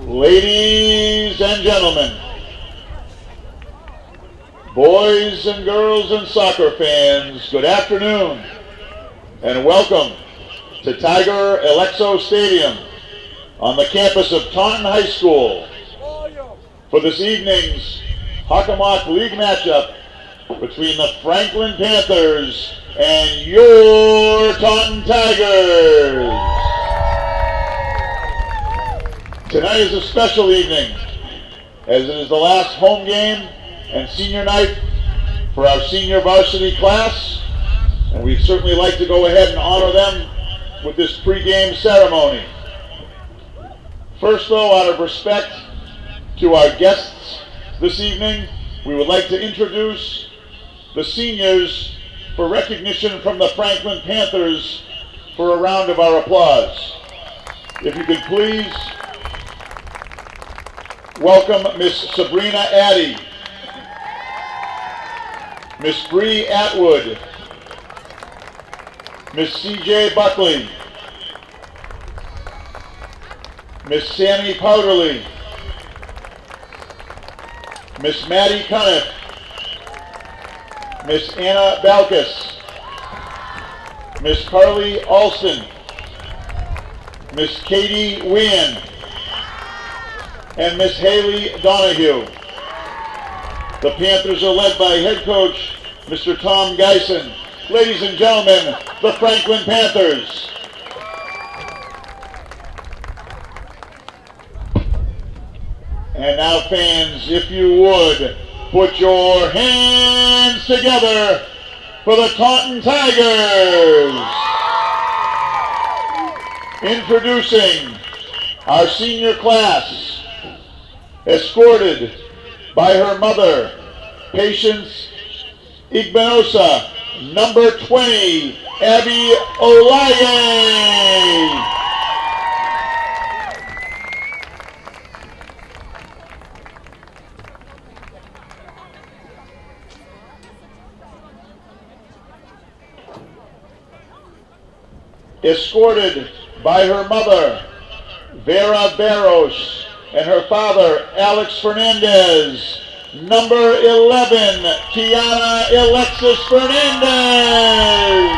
Ladies and gentlemen, boys and girls and soccer fans, good afternoon and welcome to Tiger Alexo Stadium on the campus of Taunton High School for this evening's Hockomock League matchup between the Franklin Panthers and your Taunton Tigers. Tonight is a special evening, as it is the last home game and senior night for our senior varsity class, and we'd certainly like to go ahead and honor them with this pregame ceremony. First, though, out of respect to our guests this evening, we would like to introduce the seniors for recognition from the Franklin Panthers for a round of our applause. If you could please welcome Miss Sabrina Addy, Miss Bree Atwood, Miss C.J. Buckley, Miss Sammy Powderly, Miss Maddie Cuniff, Miss Anna Balkus, Miss Carly Alston, Miss Katie Wynn, and Miss Haley Donahue. The Panthers are led by head coach Mr. Tom Geisen. Ladies and gentlemen, the Franklin Panthers. And now, fans, if you would, put your hands together for the Taunton Tigers. Introducing our senior class, escorted by her mother, Patience Igbenosa, number 20, Abby Olaye. Escorted by her mother, Vera Barros, and her father, Alex Fernandez, number 11, Tiana Alexis Fernandez.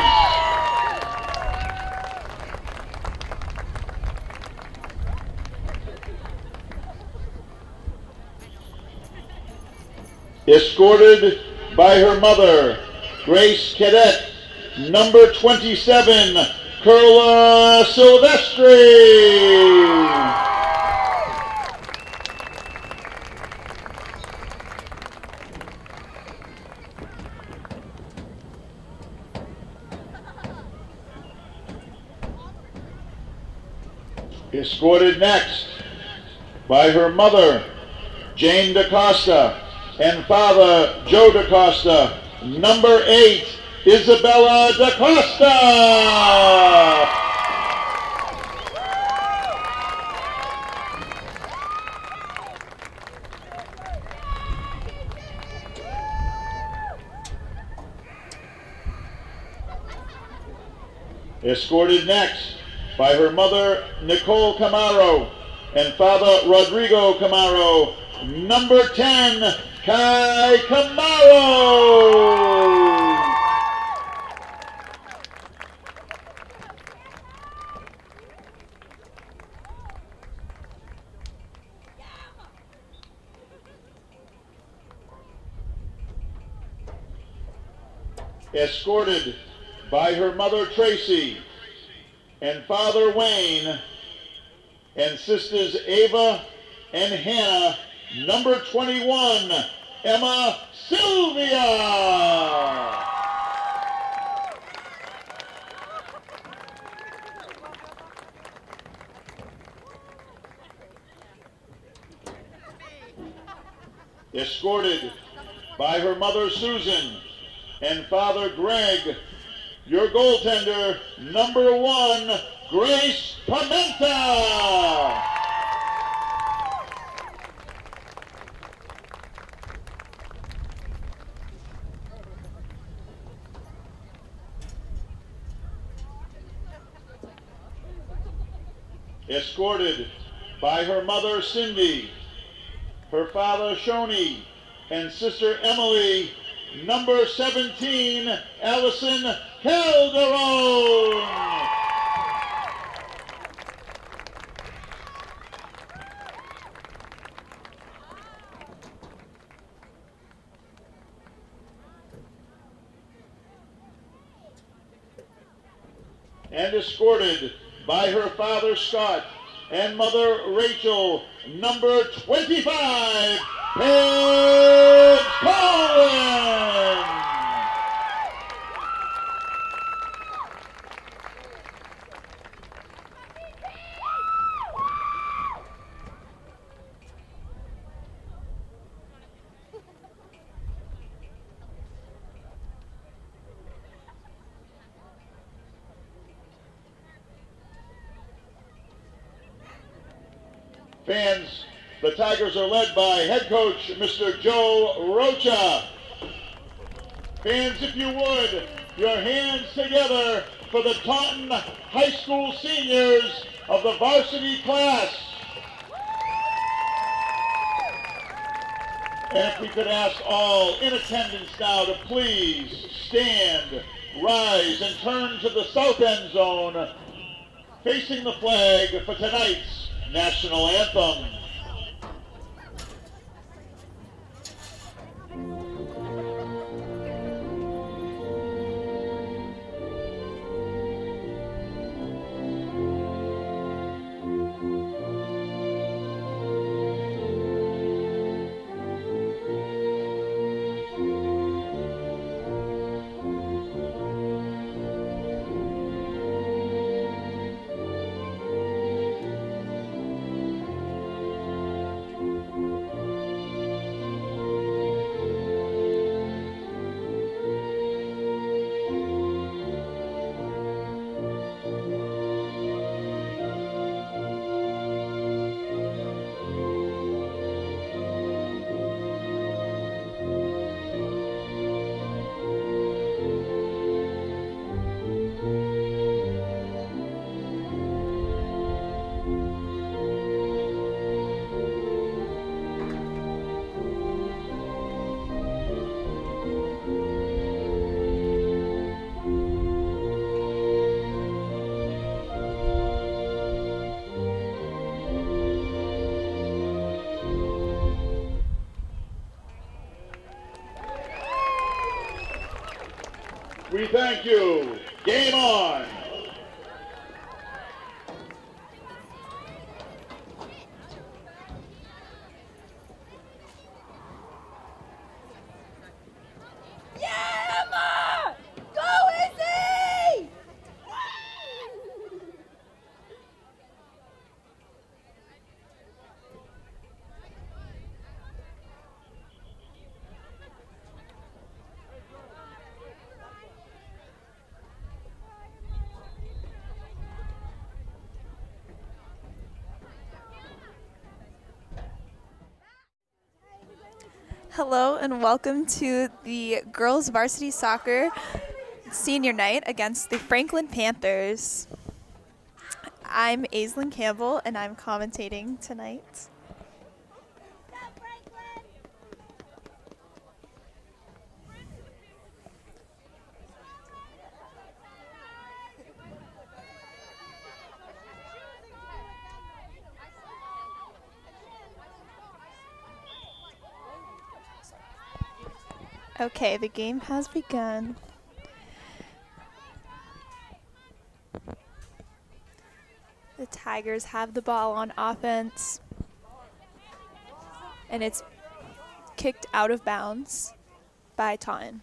Escorted by her mother, Grace Cadet, number 27, Carla Silvestri. Escorted next by her mother, Jane DaCosta, and father, Joe DaCosta, number 8, Isabella DaCosta. Escorted next by her mother, Nicole Camaro, and father, Rodrigo Camaro, number 10, Kai Camaro. Escorted by her mother, Tracy, and father, Wayne, and sisters Ava and Hannah, number 21, Emma Sylvia. Escorted by her mother, Susan, and father, Greg, your goaltender, number 1, Grace Pimenta. escorted by her mother Cindy, her father Shoni, and sister Emily, number 17, Allison Calderon. And escorted by her father Scott and mother Rachel, number 25, Paige Cohen. Fans, the Tigers are led by head coach Mr. Joe Rocha. Fans, if you would, your hands together for the Taunton High School seniors of the varsity class. And if we could ask all in attendance now to please stand, rise, and turn to the south end zone, facing the flag for tonight's national anthem. We thank you. Game on. Yeah, Emma! Go Izzy! Hello and welcome to the girls varsity soccer senior night against the Franklin Panthers. I'm Aislinn Campbell and I'm commentating tonight. Okay, the game has begun. The Tigers have the ball on offense, and it's kicked out of bounds by Taunton.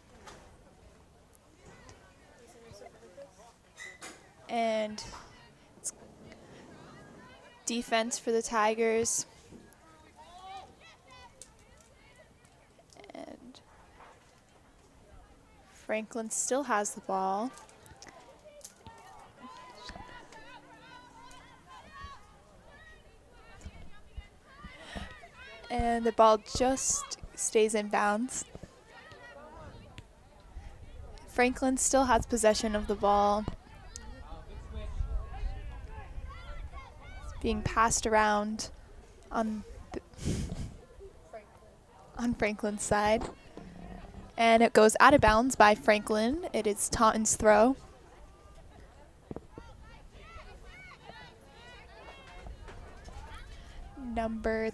And it's defense for the Tigers. And Franklin still has the ball. And the ball just stays in bounds. Franklin still has possession of the ball. being passed around on Franklin's side. And it goes out of bounds by Franklin. It is Taunton's throw. Number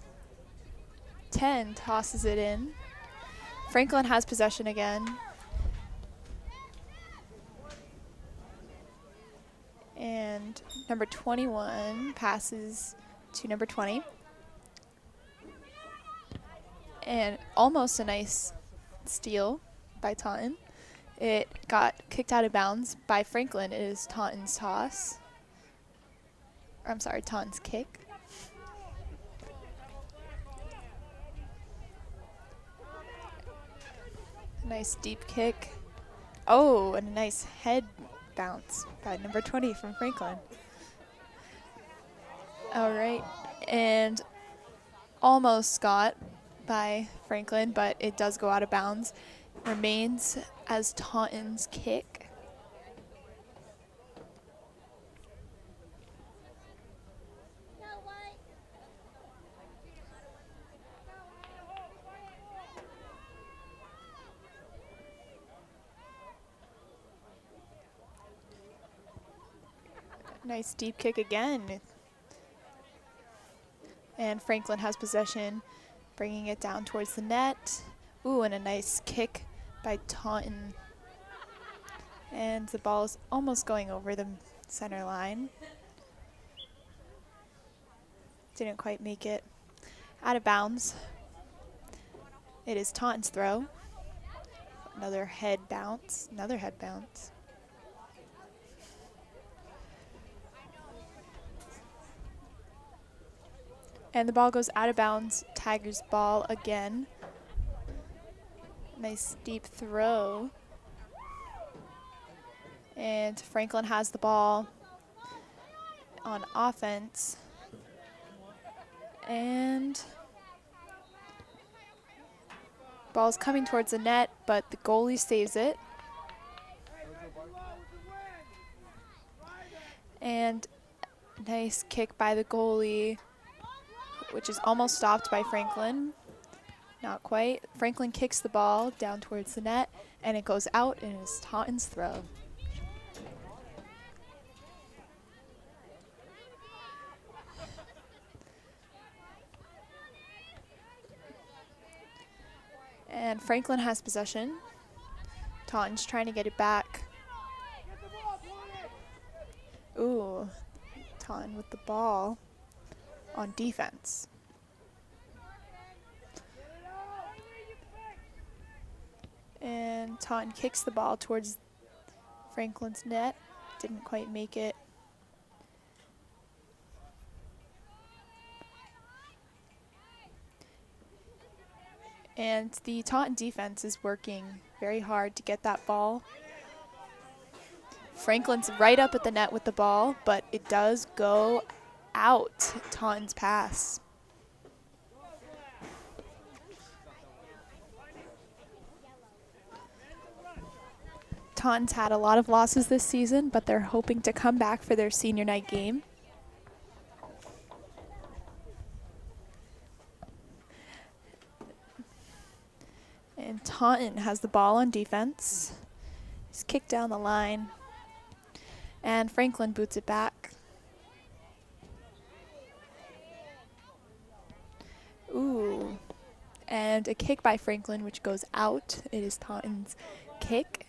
10 tosses it in. Franklin has possession again. And number 21 passes to number 20. And almost a nice steal by Taunton. It got kicked out of bounds by Franklin. It is Taunton's toss. I'm sorry, Taunton's kick. Nice deep kick. Oh, and a nice head bounce by number 20 from Franklin. All right, and almost got by Franklin, but it does go out of bounds. Remains as Taunton's kick. Nice deep kick again. And Franklin has possession, bringing it down towards the net. Ooh, and a nice kick by Taunton. And the ball is almost going over the center line. Didn't quite make it. Out of bounds. It is Taunton's throw. Another head bounce. Another head bounce. And the ball goes out of bounds. Tigers ball again. Nice deep throw. And Franklin has the ball on offense. And ball's coming towards the net, but the goalie saves it. And nice kick by the goalie, which is almost stopped by Franklin. Not quite. Franklin kicks the ball down towards the net, and it goes out, and it is Taunton's throw. And Franklin has possession. Taunton's trying to get it back. Ooh, Taunton with the ball on defense. And Taunton kicks the ball towards Franklin's net. Didn't quite make it. And the Taunton defense is working very hard to get that ball. Franklin's right up at the net with the ball, but it does go out. Taunton's pass. Taunton's had a lot of losses this season, but they're hoping to come back for their senior night game. And Taunton has the ball on defense. He's kicked down the line. And Franklin boots it back. Ooh. And a kick by Franklin, which goes out. It is Taunton's kick.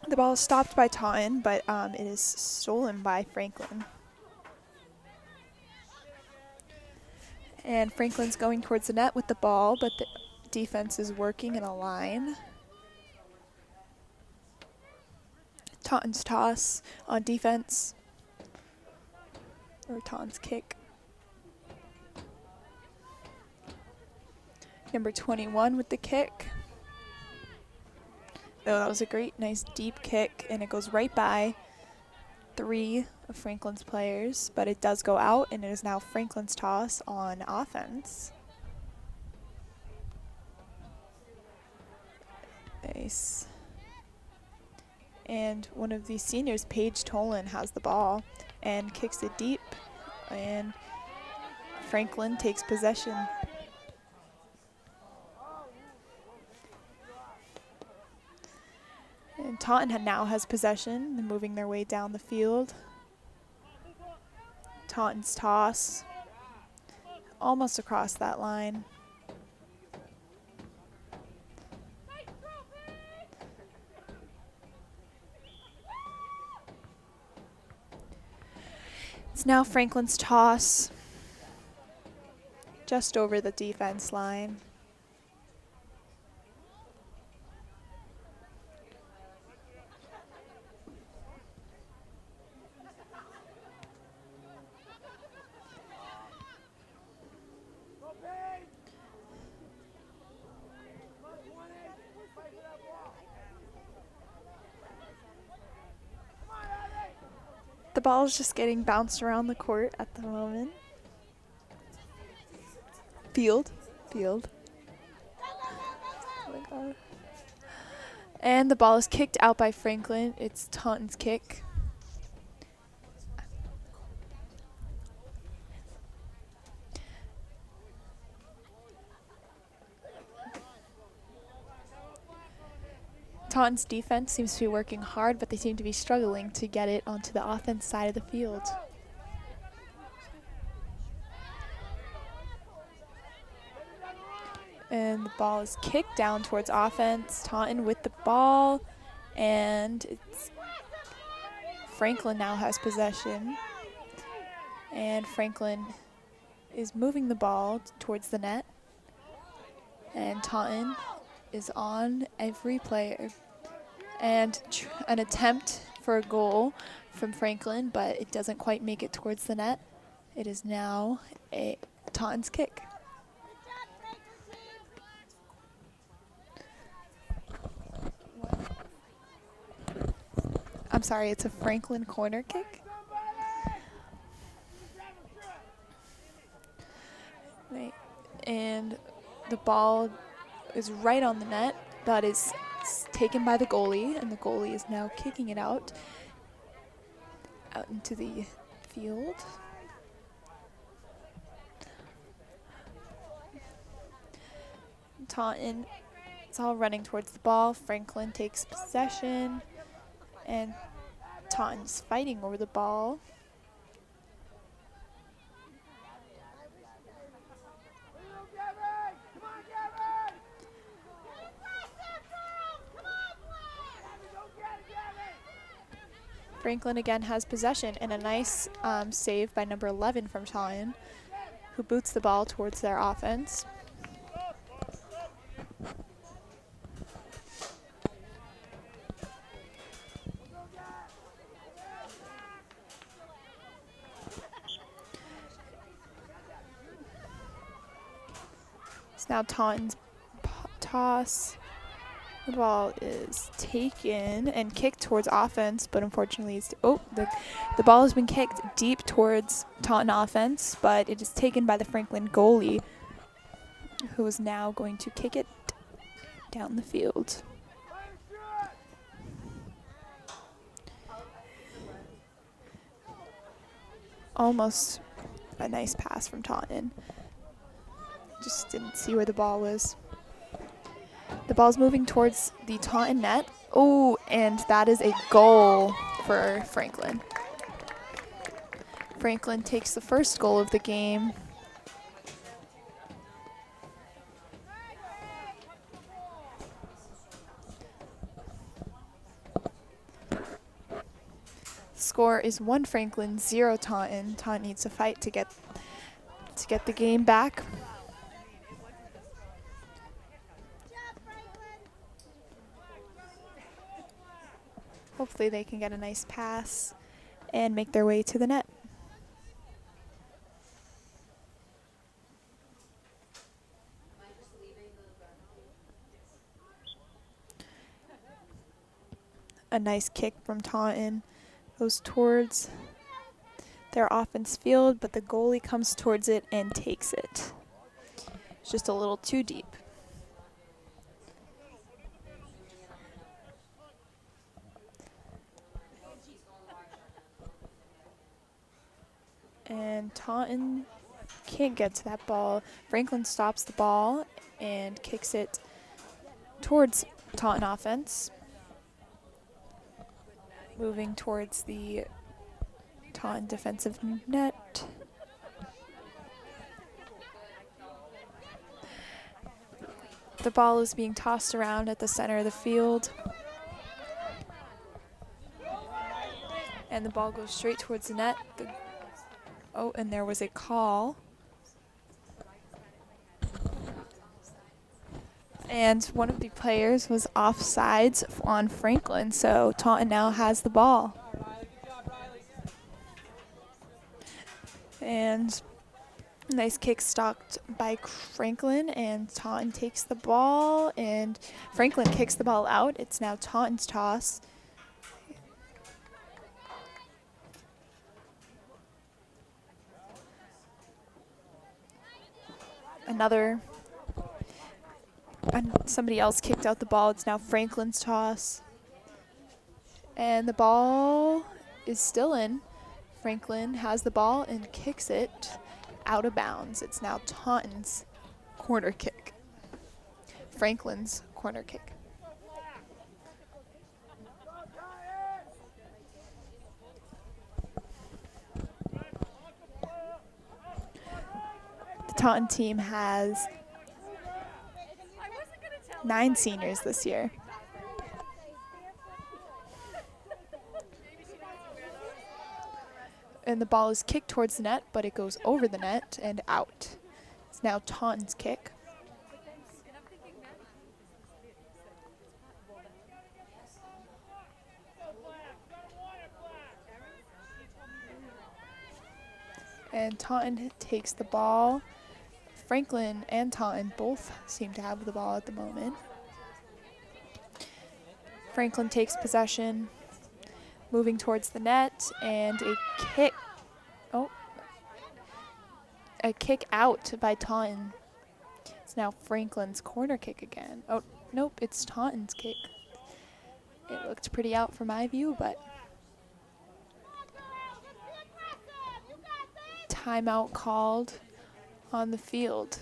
The ball is stopped by Taunton, but it is stolen by Franklin. And Franklin's going towards the net with the ball, but the defense is working in a line. Taunton's toss on defense, or Taunton's kick. Number 21 with the kick. Oh, that was a great, nice deep kick, and it goes right by 3 of Franklin's players, but it does go out, and it is now Franklin's toss on offense. Nice. And one of the seniors, Paige Tolan, has the ball and kicks it deep, and Franklin takes possession. And Taunton now has possession. They're moving their way down the field. Taunton's toss, almost across that line. It's now Franklin's toss, just over the defense line. The ball is just getting bounced around the court at the moment. Field. Oh my God. And the ball is kicked out by Franklin. It's Taunton's kick. Taunton's defense seems to be working hard, but they seem to be struggling to get it onto the offense side of the field. And the ball is kicked down towards offense. Taunton with the ball, and it's Franklin now has possession. And Franklin is moving the ball towards the net. And Taunton is on every player. And an attempt for a goal from Franklin, but it doesn't quite make it towards the net. It is now a Taunton's kick. I'm sorry, it's a Franklin corner kick. Right. And the ball is right on the net, but is taken by the goalie, and the goalie is now kicking it out into the field. Taunton is all running towards the ball. Franklin takes possession, and Taunton's fighting over the ball. Franklin again has possession, and a nice save by number 11 from Taunton, who boots the ball towards their offense. It's now Taunton's toss. The ball is taken and kicked towards offense, but unfortunately the ball has been kicked deep towards Taunton offense, but it is taken by the Franklin goalie, who is now going to kick it down the field. Almost a nice pass from Taunton. Just didn't see where the ball was. The ball's moving towards the Taunton net. Oh, and that is a goal for Franklin. Franklin takes the first goal of the game. Score is 1 Franklin, 0 Taunton. Taunton needs to fight to get the game back. Hopefully they can get a nice pass and make their way to the net. A nice kick from Taunton, goes towards their offense field, but the goalie comes towards it and takes it. It's just a little too deep. And Taunton can't get to that ball. Franklin stops the ball and kicks it towards Taunton offense. Moving towards the Taunton defensive net. The ball is being tossed around at the center of the field. And the ball goes straight towards the net. Oh, and there was a call. And one of the players was offsides on Franklin, so Taunton now has the ball. And nice kick stopped by Franklin, and Taunton takes the ball, and Franklin kicks the ball out. It's now Taunton's toss. Somebody else kicked out the ball. It's now Franklin's toss. And the ball is still in. Franklin has the ball and kicks it out of bounds. It's now Taunton's corner kick. Franklin's corner kick. The Taunton team has 9 seniors this year. And the ball is kicked towards the net, but it goes over the net and out. It's now Taunton's kick. And Taunton takes the ball. Franklin and Taunton both seem to have the ball at the moment. Franklin takes possession, moving towards the net, and a kick. Oh, a kick out by Taunton. It's now Franklin's corner kick again. Oh, nope, it's Taunton's kick. It looked pretty out from my view, but timeout called on the field.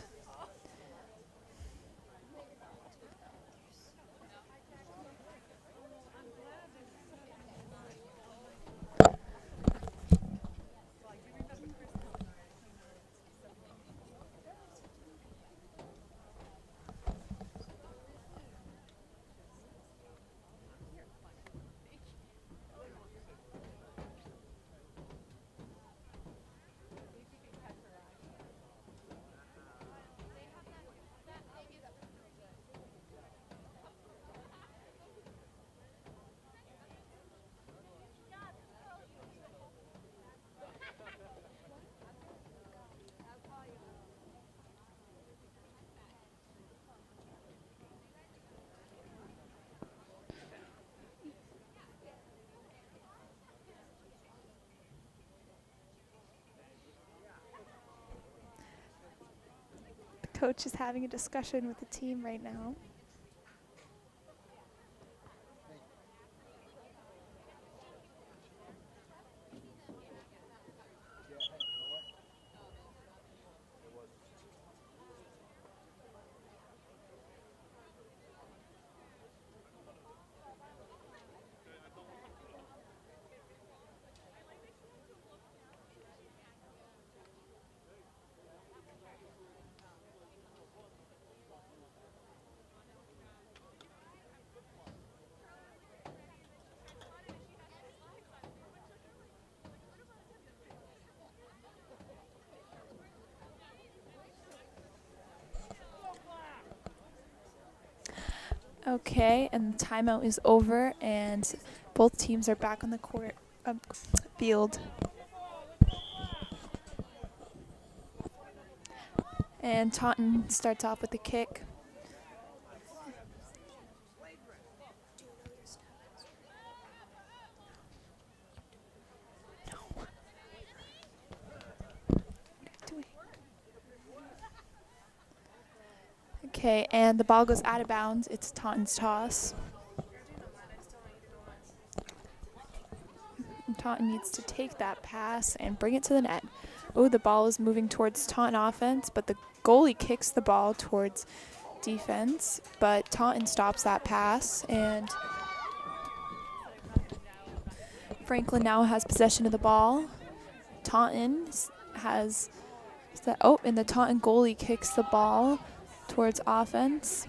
Coach is having a discussion with the team right now. Okay, and the timeout is over, and both teams are back on the court field. And Taunton starts off with the kick. Okay, and the ball goes out of bounds. It's Taunton's toss. And Taunton needs to take that pass and bring it to the net. Oh, the ball is moving towards Taunton offense, but the goalie kicks the ball towards defense, but Taunton stops that pass, and Franklin now has possession of the ball. Taunton has and the Taunton goalie kicks the ball towards offense,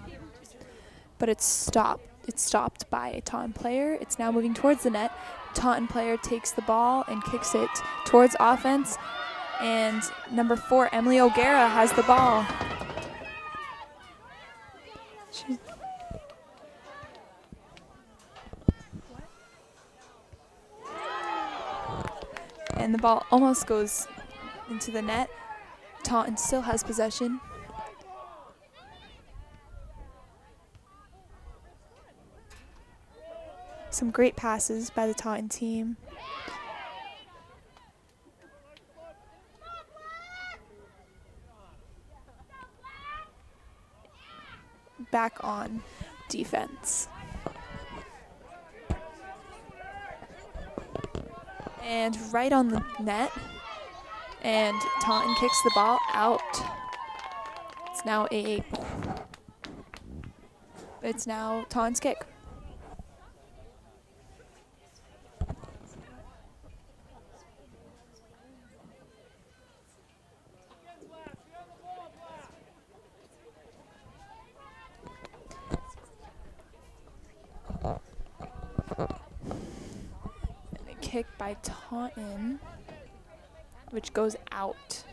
but it's stopped. It's stopped by a Taunton player. It's now moving towards the net. Taunton player takes the ball and kicks it towards offense, and number 4, Emily O'Gara, has the ball. And the ball almost goes into the net. Taunton still has possession. Some great passes by the Taunton team. Back on defense. And right on the net. And Taunton kicks the ball out. It's now Taunton's kick. And a kick by Taunton, which goes out.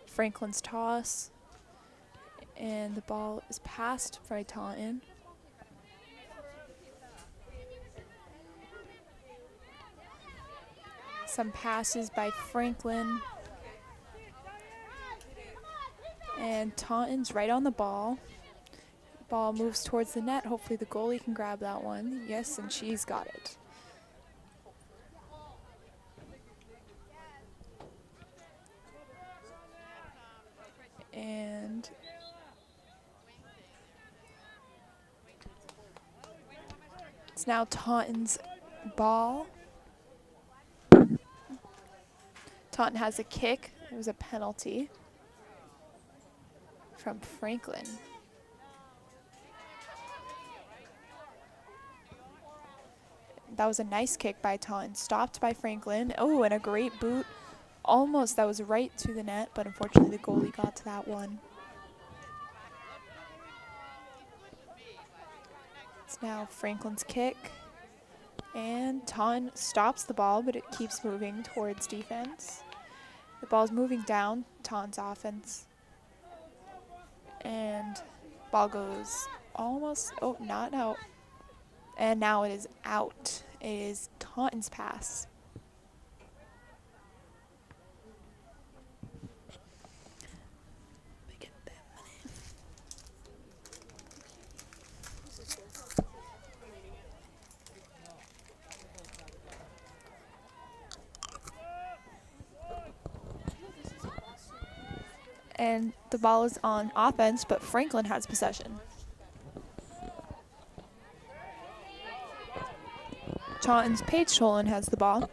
Franklin's toss, and the ball is passed by Taunton. Some passes by Franklin, and Taunton's right on the ball. Ball moves towards the net. Hopefully the goalie can grab that one. Yes, and she's got it. And it's now Taunton's ball. Taunton has a kick. It was a penalty from Franklin. That was a nice kick by Taunton, stopped by Franklin. Oh, and a great boot. Almost, that was right to the net, but unfortunately the goalie got to that one. It's now Franklin's kick. And Taunton stops the ball, but it keeps moving towards defense. The ball's moving down Taunton's offense. And ball goes almost, not out. And now it is out. It is Taunton's pass. And the ball is on offense, but Franklin has possession. Taunton's Paige Tolan has the ball.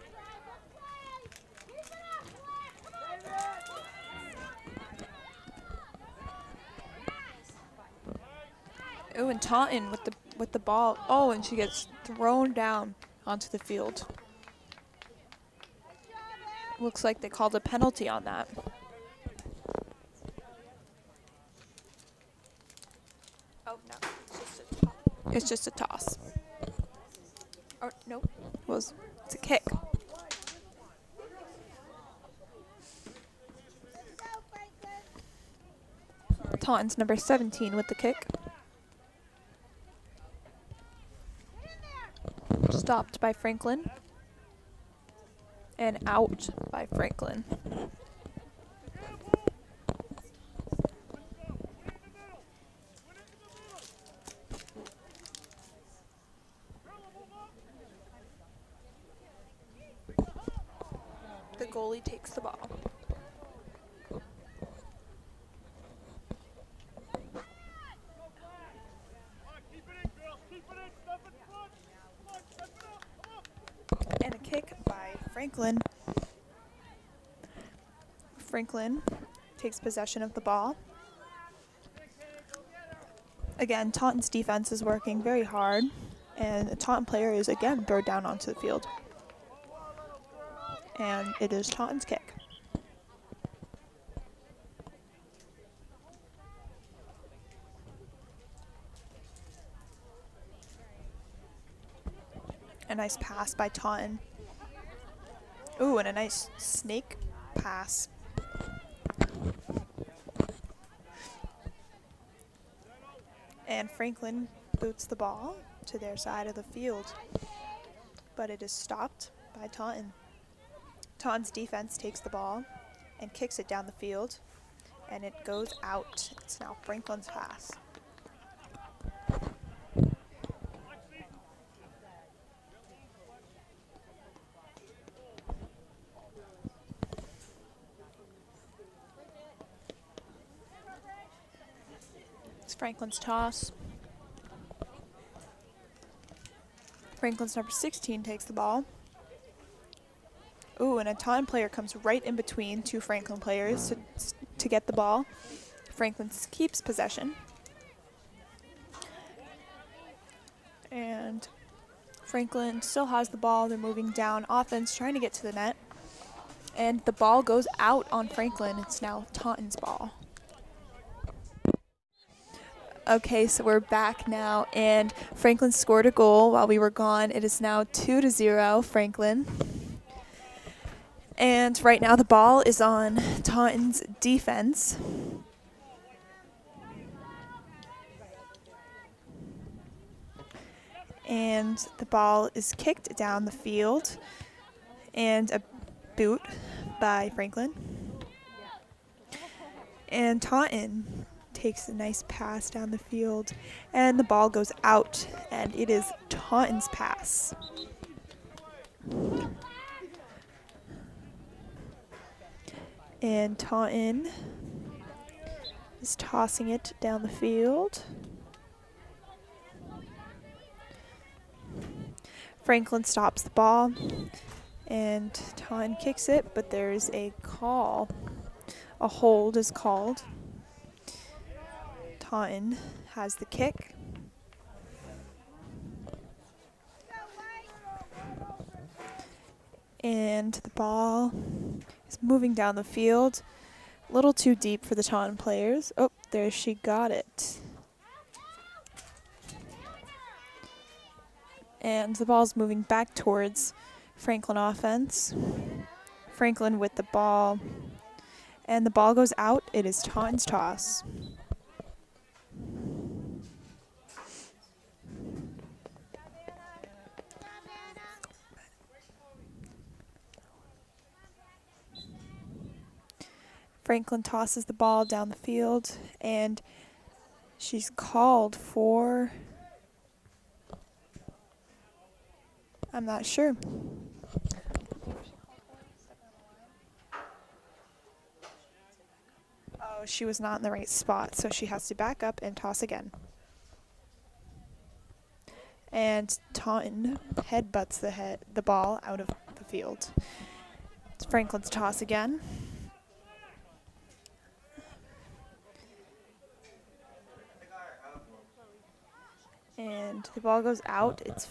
Oh, and Taunton with the ball. Oh, and she gets thrown down onto the field. Looks like they called a penalty on that. Oh, no. It's just a toss. Or, nope. It's a kick. Taunton's number 17 with the kick. Stopped by Franklin. And out by Franklin. The goalie takes the ball. Franklin. Franklin takes possession of the ball. Again, Taunton's defense is working very hard, and the Taunton player is again thrown down onto the field. And it is Taunton's kick. A nice pass by Taunton. Ooh, and a nice snake pass. And Franklin boots the ball to their side of the field, but it is stopped by Taunton. Taunton's defense takes the ball and kicks it down the field, and it goes out. It's now Franklin's pass. It's Franklin's toss. Franklin's number 16 takes the ball. Ooh, and a Taunton player comes right in between two Franklin players to get the ball. Franklin keeps possession. And Franklin still has the ball. They're moving down offense, trying to get to the net. And the ball goes out on Franklin. It's now Taunton's ball. Okay, so we're back now, and Franklin scored a goal while we were gone. It is now 2-0, Franklin. And right now the ball is on Taunton's defense. And the ball is kicked down the field, and a boot by Franklin. And Taunton takes a nice pass down the field, and the ball goes out, and it is Taunton's pass. And Taunton is tossing it down the field. Franklin stops the ball, and Taunton kicks it, but there's a call. A hold is called. Taunton has the kick. And the ball is moving down the field. A little too deep for the Taunton players. Oh, there she got it. And the ball's moving back towards Franklin offense. Franklin with the ball. And the ball goes out. It is Taunton's toss. Franklin tosses the ball down the field, and she's called for, I'm not sure. Oh, she was not in the right spot, so she has to back up and toss again. And Taunton headbutts the ball out of the field. It's Franklin's toss again. And the ball goes out. It's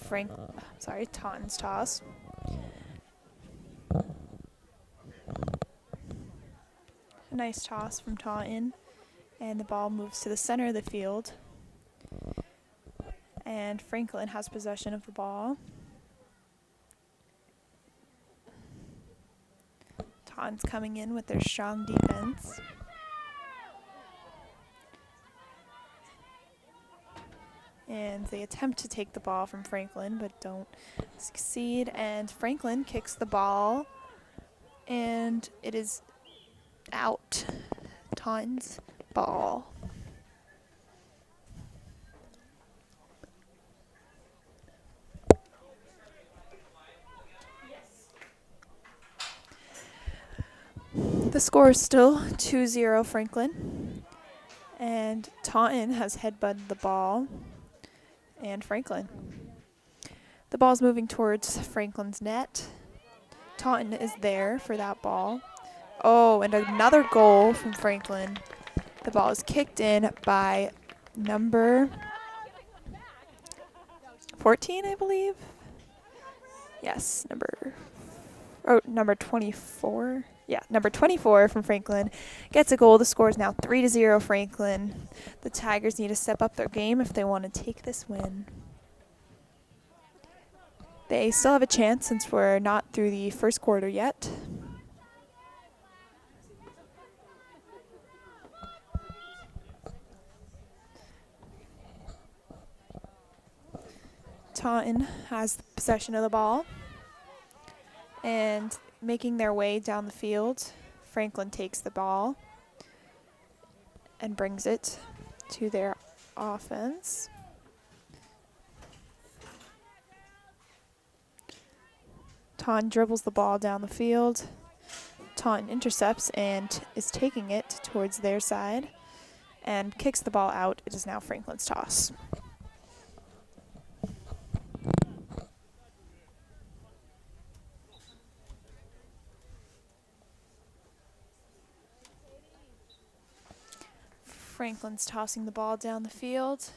Taunton's toss. A nice toss from Taunton. And the ball moves to the center of the field. And Franklin has possession of the ball. Taunton's coming in with their strong defense. And they attempt to take the ball from Franklin, but don't succeed. And Franklin kicks the ball, and it is out. Taunton's ball. The score is still 2-0 Franklin. And Taunton has headbutted the ball. And Franklin. The ball's moving towards Franklin's net. Taunton is there for that ball. Oh, and another goal from Franklin. The ball is kicked in by number 14, I believe. Yes, number 24. Yeah, number 24 from Franklin gets a goal. The score is now 3-0 Franklin. The Tigers need to step up their game if they want to take this win. They still have a chance since we're not through the first quarter yet. Taunton has possession of the ball. And making their way down the field, Franklin takes the ball and brings it to their offense. Taunton dribbles the ball down the field. Taunton intercepts and is taking it towards their side and kicks the ball out. It is now Franklin's toss. Franklin's tossing the ball down the field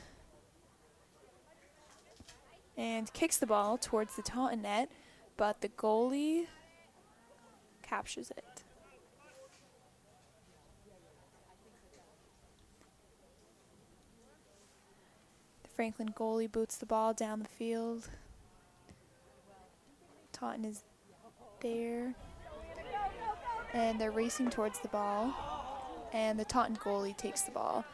and kicks the ball towards the Taunton net, but the goalie captures it. The Franklin goalie boots the ball down the field. Taunton is there, and they're racing towards the ball, and the Taunton goalie takes the ball.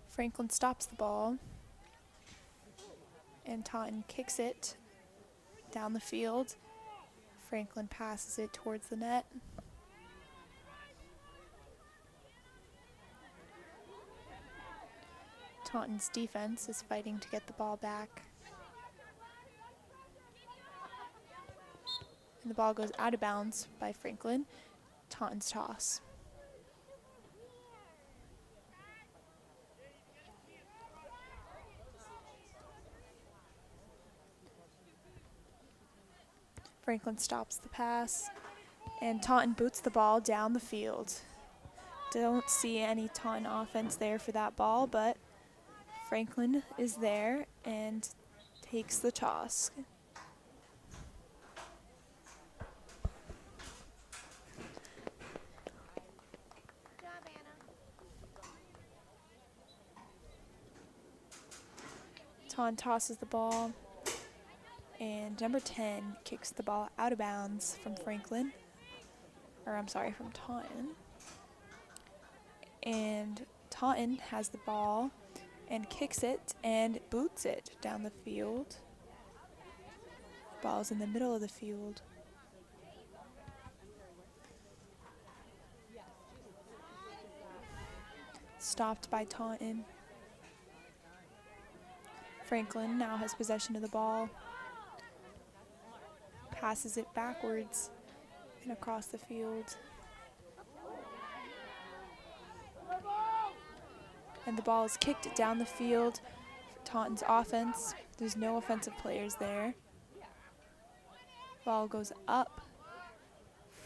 Franklin stops the ball, and Taunton kicks it down the field. Franklin passes it towards the net. Taunton's defense is fighting to get the ball back. And the ball goes out of bounds by Franklin. Taunton's toss. Franklin stops the pass, and Taunton boots the ball down the field. Don't see any Taunton offense there for that ball, but Franklin is there and takes the toss. Taunton tosses the ball, and number 10 kicks the ball out of bounds from Franklin, from Taunton. And Taunton has the ball and kicks it and boots it down the field. Ball's in the middle of the field. Stopped by Taunton. Franklin now has possession of the ball. Passes it backwards and across the field. And the ball is kicked down the field for Taunton's offense. There's no offensive players there. Ball goes up.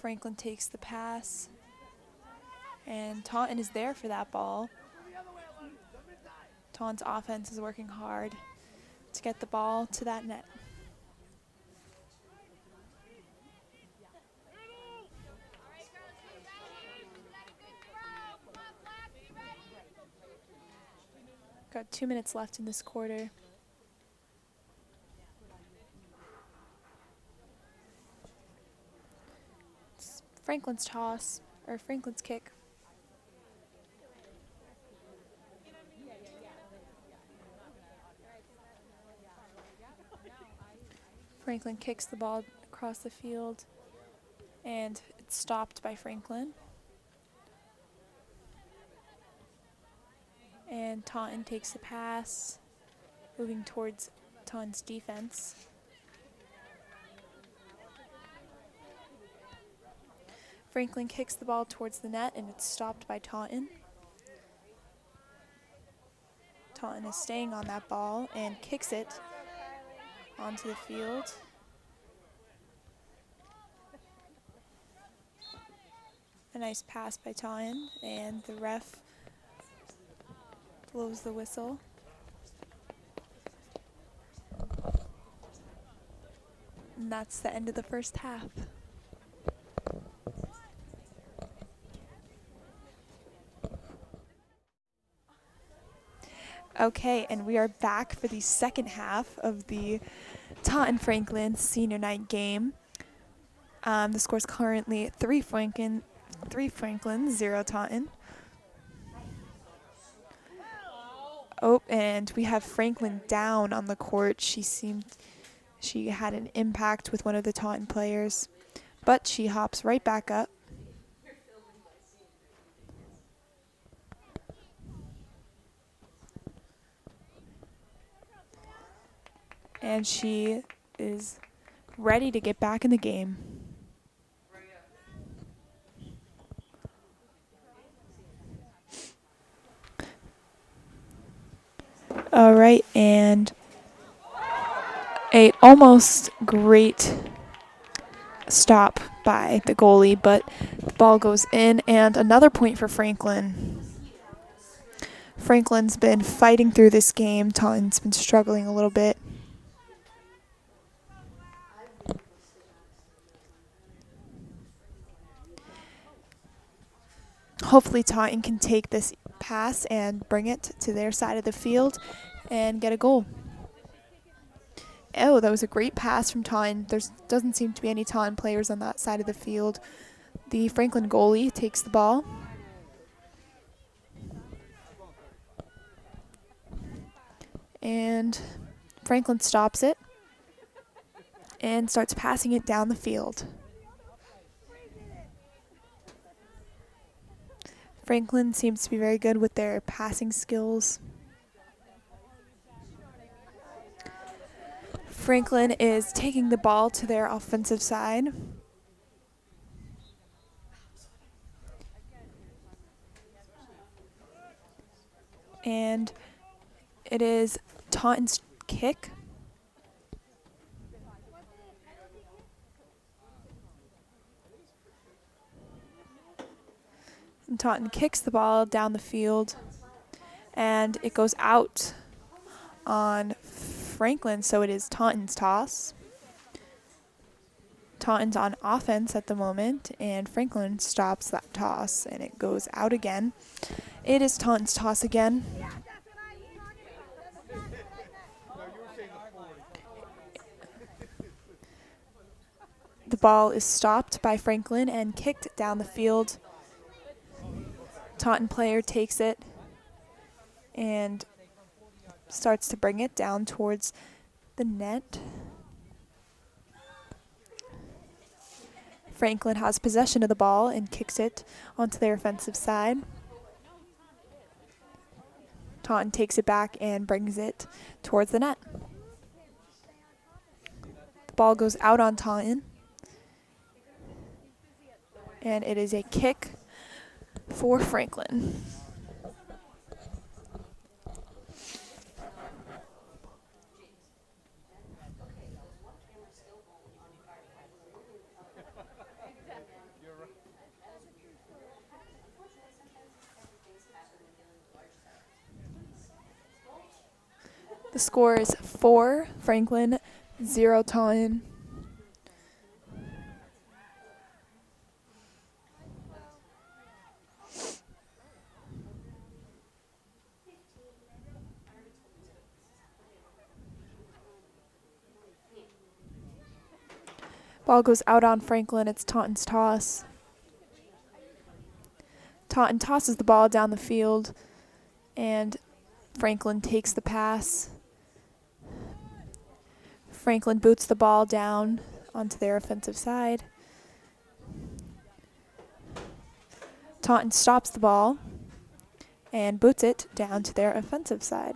Franklin takes the pass. And Taunton is there for that ball. Taunton's offense is working hard to get the ball to that net. Got 2 minutes left in this quarter. It's Franklin's kick. Franklin kicks the ball across the field, and it's stopped by Franklin. And Taunton takes the pass, moving towards Taunton's defense. Franklin kicks the ball towards the net, and it's stopped by Taunton. Taunton is staying on that ball and kicks it onto the field. A nice pass by Taunton, and the ref blows the whistle. And that's the end of the first half. Okay, and we are back for the second half of the Taunton Franklin senior night game. The score is currently 3 Franklin, 0 Taunton. Oh, and we have Franklin down on the court. She had an impact with one of the Taunton players, but she hops right back up. And she is ready to get back in the game. All right, and a almost great stop by the goalie, but the ball goes in, and another point for Franklin. Franklin's been fighting through this game. Taunton's been struggling a little bit. Hopefully Taunton can take this pass and bring it to their side of the field and get a goal. Oh, that was a great pass from Taunton. There doesn't seem to be any Taunton players on that side of the field. The Franklin goalie takes the ball. And Franklin stops it and starts passing it down the field. Franklin seems to be very good with their passing skills. Franklin is taking the ball to their offensive side. And it is Taunton's kick. And Taunton kicks the ball down the field, and it goes out on Franklin, so it is Taunton's toss. Taunton's on offense at the moment, and Franklin stops that toss, and it goes out again. It is Taunton's toss again. The ball is stopped by Franklin and kicked down the field. Taunton player takes it and starts to bring it down towards the net. Franklin has possession of the ball and kicks it onto their offensive side. Taunton takes it back and brings it towards the net. The ball goes out on Taunton, and it is a kick for Franklin. The score is 4 Franklin, 0 Taunton. Ball goes out on Franklin. It's Taunton's toss. Taunton tosses the ball down the field, and Franklin takes the pass. Franklin boots the ball down onto their offensive side. Taunton stops the ball and boots it down to their offensive side.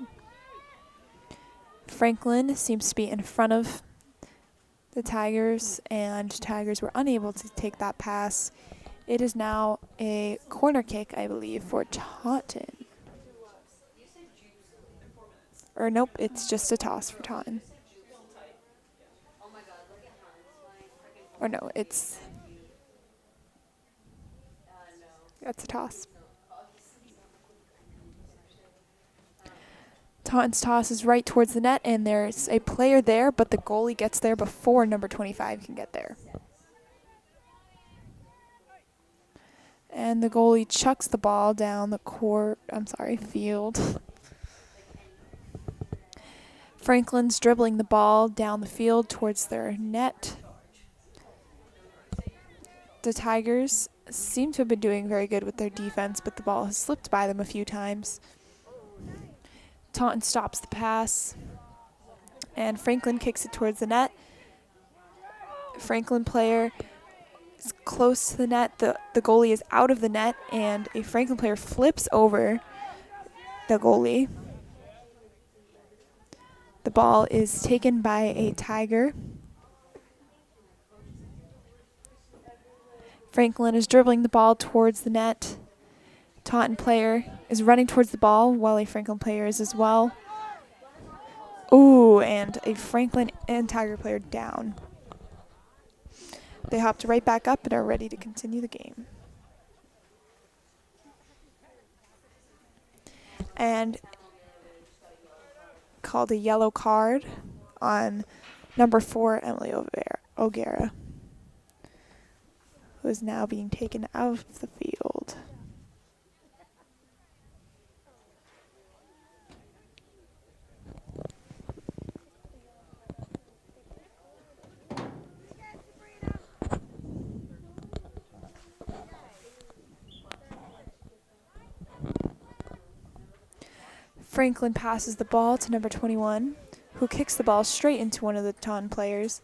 Franklin seems to be in front of the Tigers, and Tigers were unable to take that pass. It is now a corner kick, I believe, for Taunton. Or nope, it's just a toss for Taunton. Or no, it's a toss. Taunton's toss is right towards the net, and there's a player there, but the goalie gets there before number 25 can get there. And the goalie chucks the ball down the field. Franklin's dribbling the ball down the field towards their net. The Tigers seem to have been doing very good with their defense, but the ball has slipped by them a few times. Taunton stops the pass, and Franklin kicks it towards the net. Franklin player is close to the net. The goalie is out of the net, and a Franklin player flips over the goalie. The ball is taken by a Tiger. Franklin is dribbling the ball towards the net. Taunton player is running towards the ball while a Franklin player is as well. Ooh, and a Franklin and Tiger player down. They hopped right back up and are ready to continue the game. And called a yellow card on number 4, Emily O'Gara, who is now being taken out of the field. Franklin passes the ball to number 21, who kicks the ball straight into one of the Taunton players.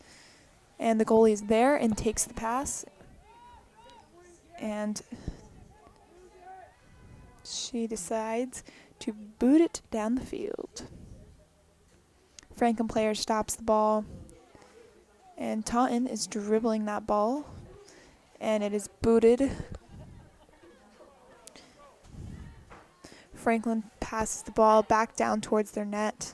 And the goalie is there and takes the pass. And she decides to boot it down the field. Franklin player stops the ball. And Taunton is dribbling that ball. And it is booted. Franklin passes the ball back down towards their net.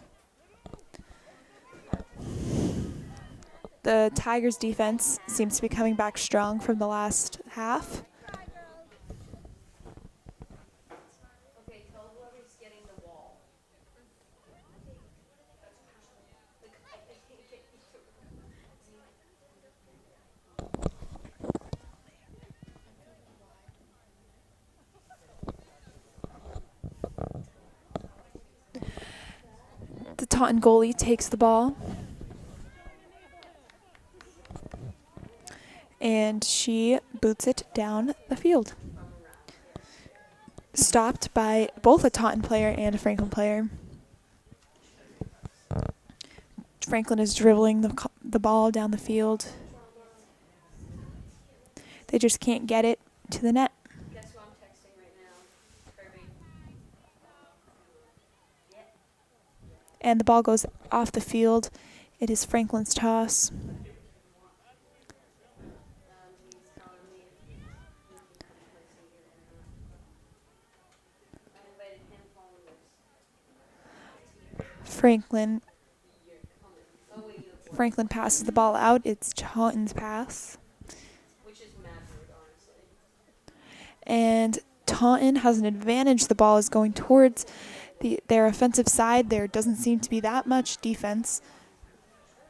The Tigers' defense seems to be coming back strong from the last half. Okay, tell whoever's getting the wall. The Taunton goalie takes the ball. And she boots it down the field. Stopped by both a Taunton player and a Franklin player. Franklin is dribbling the ball down the field. They just can't get it to the net. Guess who I'm texting right now? Kirby. And the ball goes off the field. It is Franklin's toss. Franklin passes the ball out. It's Taunton's pass. Which is mad rude, honestly. And Taunton has an advantage. The ball is going towards their offensive side. There doesn't seem to be that much defense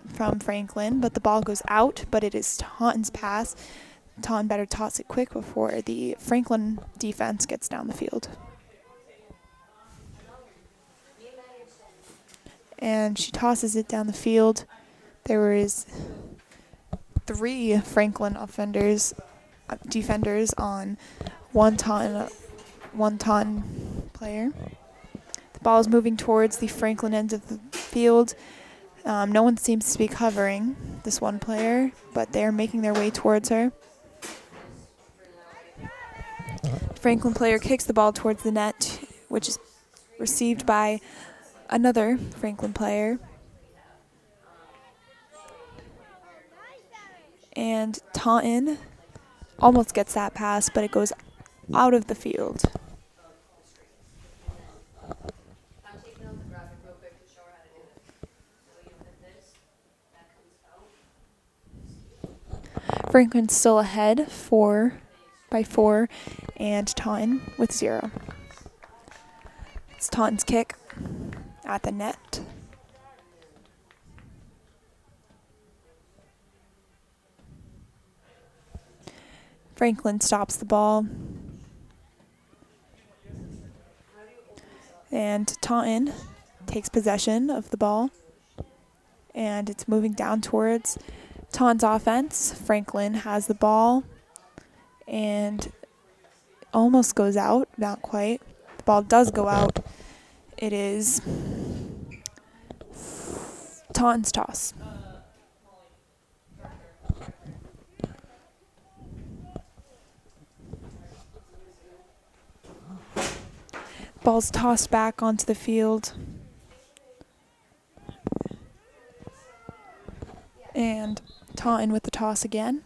from Franklin, but the ball goes out, but it is Taunton's pass. Taunton better toss it quick before the Franklin defense gets down the field. And she tosses it down the field. There is 3 Franklin defenders on one Taunton player. The ball is moving towards the Franklin end of the field. No one seems to be covering this one player, but they're making their way towards her. Franklin player kicks the ball towards the net, which is received by another Franklin player. And Taunton almost gets that pass, but it goes out of the field. I'm taking out the graphic real quick to show Franklin's still ahead by 4, and Taunton with 0. It's Taunton's kick at the net. Franklin stops the ball. And Taunton takes possession of the ball. And it's moving down towards Taunton's offense. Franklin has the ball and almost goes out, not quite. The ball does go out. It is Taunton's toss. Ball's tossed back onto the field. And Taunton with the toss again.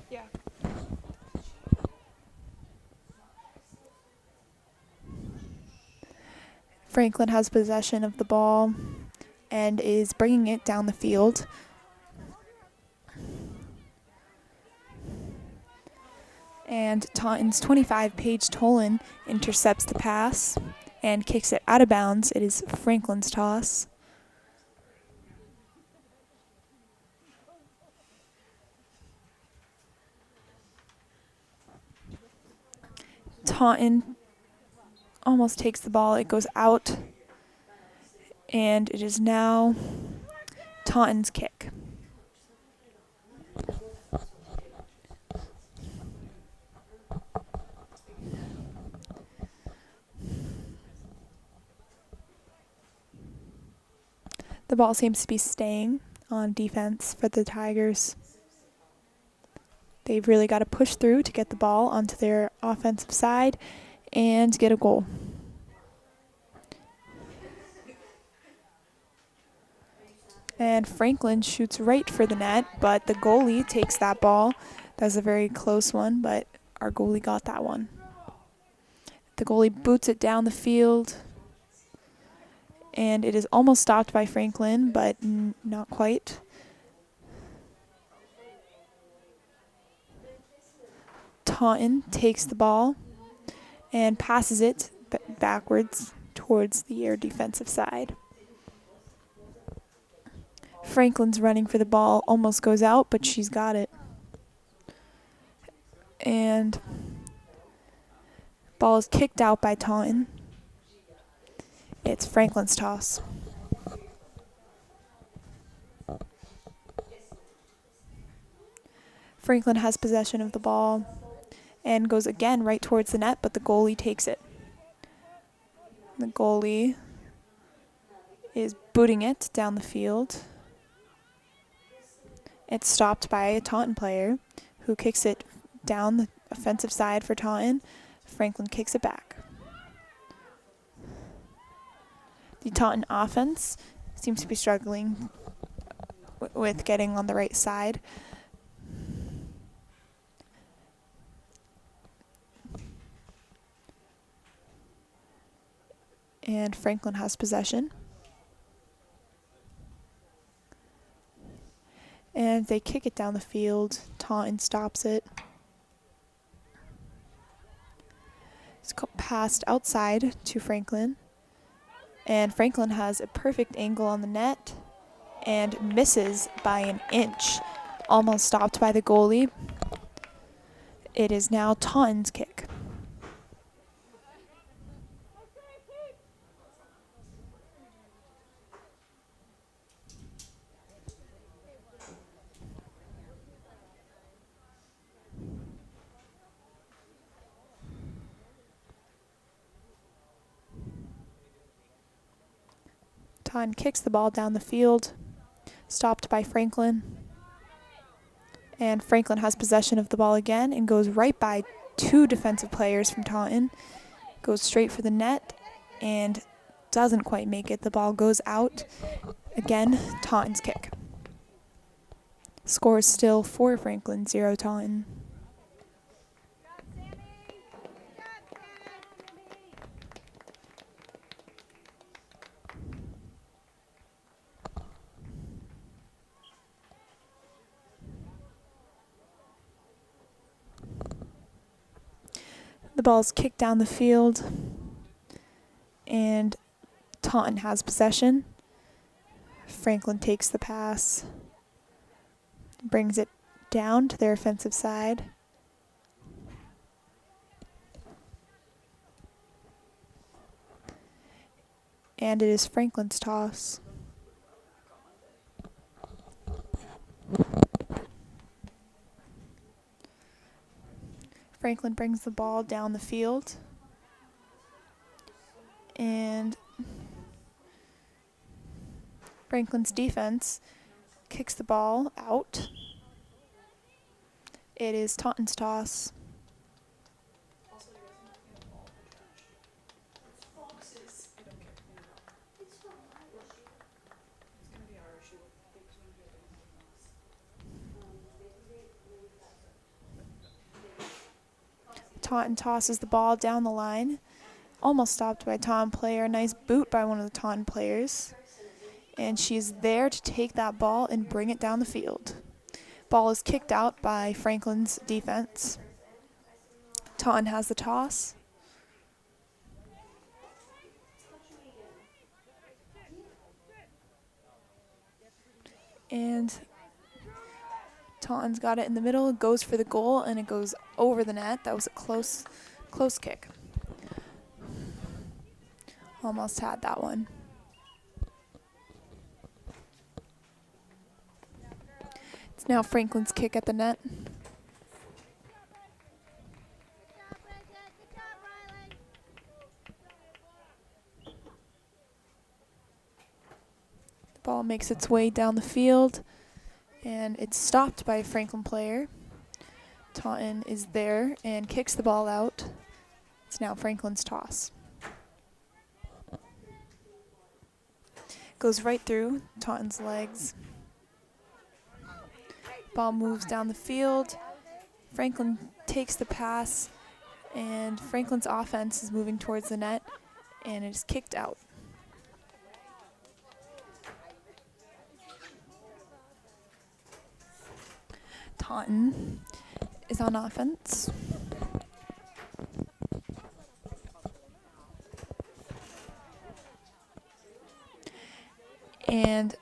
Yeah. Franklin has possession of the ball and is bringing it down the field. And Taunton's 25, Paige Tolan, intercepts the pass and kicks it out of bounds. It is Franklin's toss. Taunton almost takes the ball. It goes out. And it is now Taunton's kick. The ball seems to be staying on defense for the Tigers. They've really got to push through to get the ball onto their offensive side and get a goal. And Franklin shoots right for the net, but the goalie takes that ball. That's a very close one, but our goalie got that one. The goalie boots it down the field. And it is almost stopped by Franklin, but not quite. Taunton takes the ball and passes it backwards towards the air defensive side. Franklin's running for the ball, almost goes out, but she's got it. And ball is kicked out by Taunton. It's Franklin's toss. Franklin has possession of the ball and goes again right towards the net, but the goalie takes it. The goalie is booting it down the field. It's stopped by a Taunton player who kicks it down the offensive side for Taunton. Franklin kicks it back. The Taunton offense seems to be struggling with getting on the right side. And Franklin has possession. And they kick it down the field. Taunton stops it. It's passed outside to Franklin. And Franklin has a perfect angle on the net and misses by an inch. Almost stopped by the goalie. It is now Taunton's kick. Taunton kicks the ball down the field, stopped by Franklin. And Franklin has possession of the ball again and goes right by 2 defensive players from Taunton. Goes straight for the net and doesn't quite make it. The ball goes out. Again, Taunton's kick. Score is still 4 Franklin, 0 Taunton. The ball's kicked down the field, and Taunton has possession. Franklin takes the pass, brings it down to their offensive side. And it is Franklin's toss. Franklin brings the ball down the field, and Franklin's defense kicks the ball out. It is Taunton's toss. Taunton tosses the ball down the line. Almost stopped by a Taunton player. A nice boot by one of the Taunton players. And she's there to take that ball and bring it down the field. Ball is kicked out by Franklin's defense. Taunton has the toss. And Taunton's got it in the middle, goes for the goal, and it goes over the net. That was a close kick. Almost had that one. It's now Franklin's kick at the net. The ball makes its way down the field, and it's stopped by a Franklin player. Taunton is there and kicks the ball out. It's now Franklin's toss. Goes right through Taunton's legs. Ball moves down the field. Franklin takes the pass, and Franklin's offense is moving towards the net, and it is kicked out. Taunton is on offense. And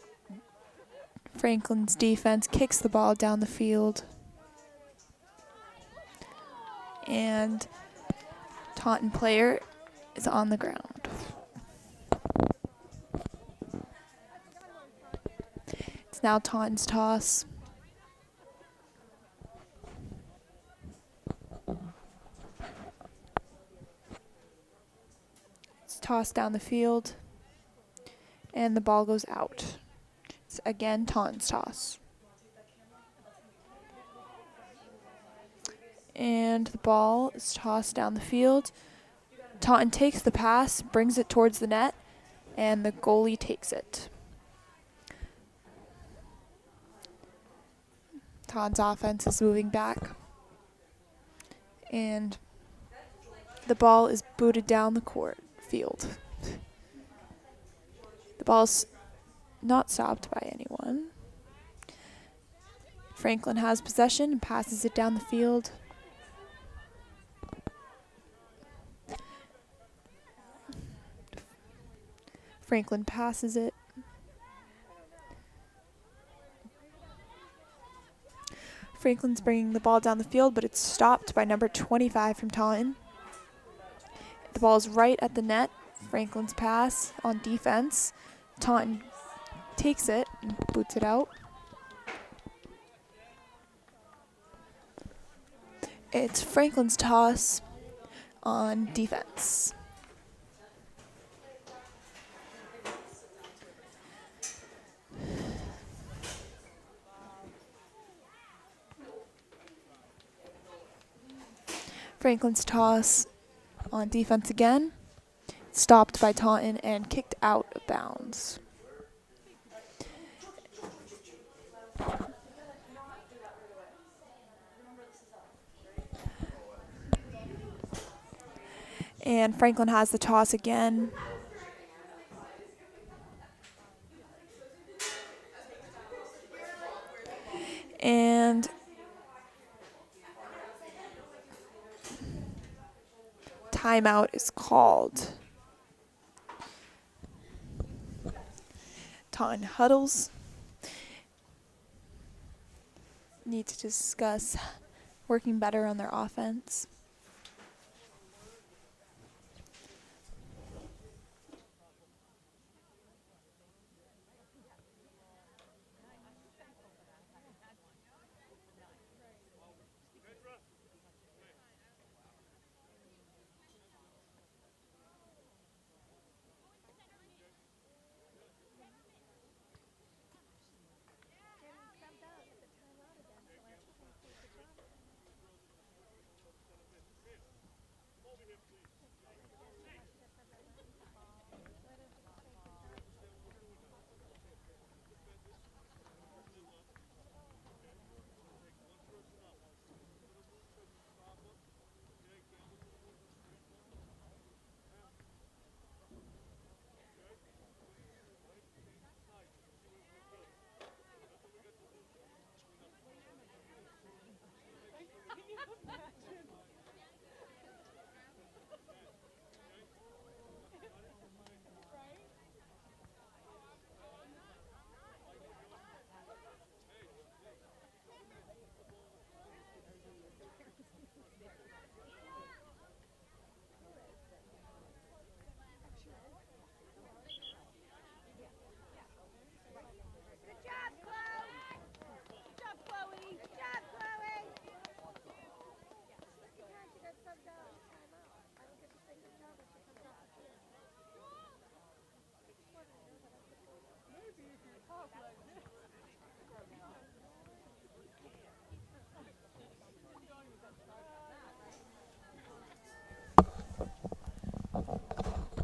Franklin's defense kicks the ball down the field. And Taunton player is on the ground. It's now Taunton's toss. It's tossed down the field. And the ball goes out. It's again Taunton's toss. And the ball is tossed down the field. Taunton takes the pass, brings it towards the net, and the goalie takes it. Taunton's offense is moving back. And the ball is booted down the field. The ball's not stopped by anyone. Franklin has possession and passes it down the field. Franklin passes it. Franklin's bringing the ball down the field, but it's stopped by number 25 from Taunton. The ball is right at the net. Franklin's pass on defense. Taunton takes it and boots it out. It's Franklin's toss on defense. Franklin's toss on defense again. stopped by Taunton and kicked out of bounds. And Franklin has the toss again. And timeout is called. Taunton huddles. Need to discuss working better on their offense.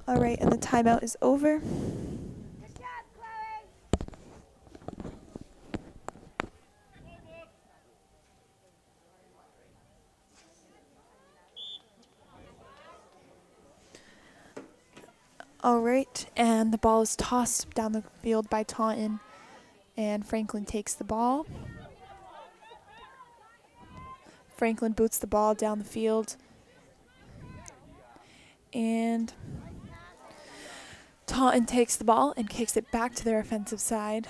All right, and the timeout is over. All right, and the ball is tossed down the field by Taunton, and Franklin takes the ball. Franklin boots the ball down the field, and Taunton takes the ball and kicks it back to their offensive side.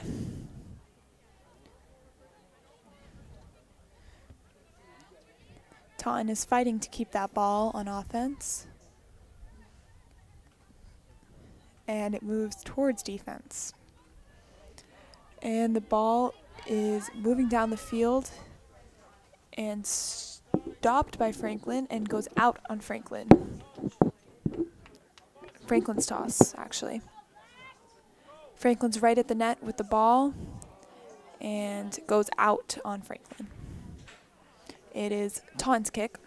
Taunton is fighting to keep that ball on offense, and it moves towards defense. And the ball is moving down the field and stopped by Franklin and goes out on Franklin. Franklin's toss, actually. Franklin's right at the net with the ball and goes out on Franklin. It is Taunton's kick.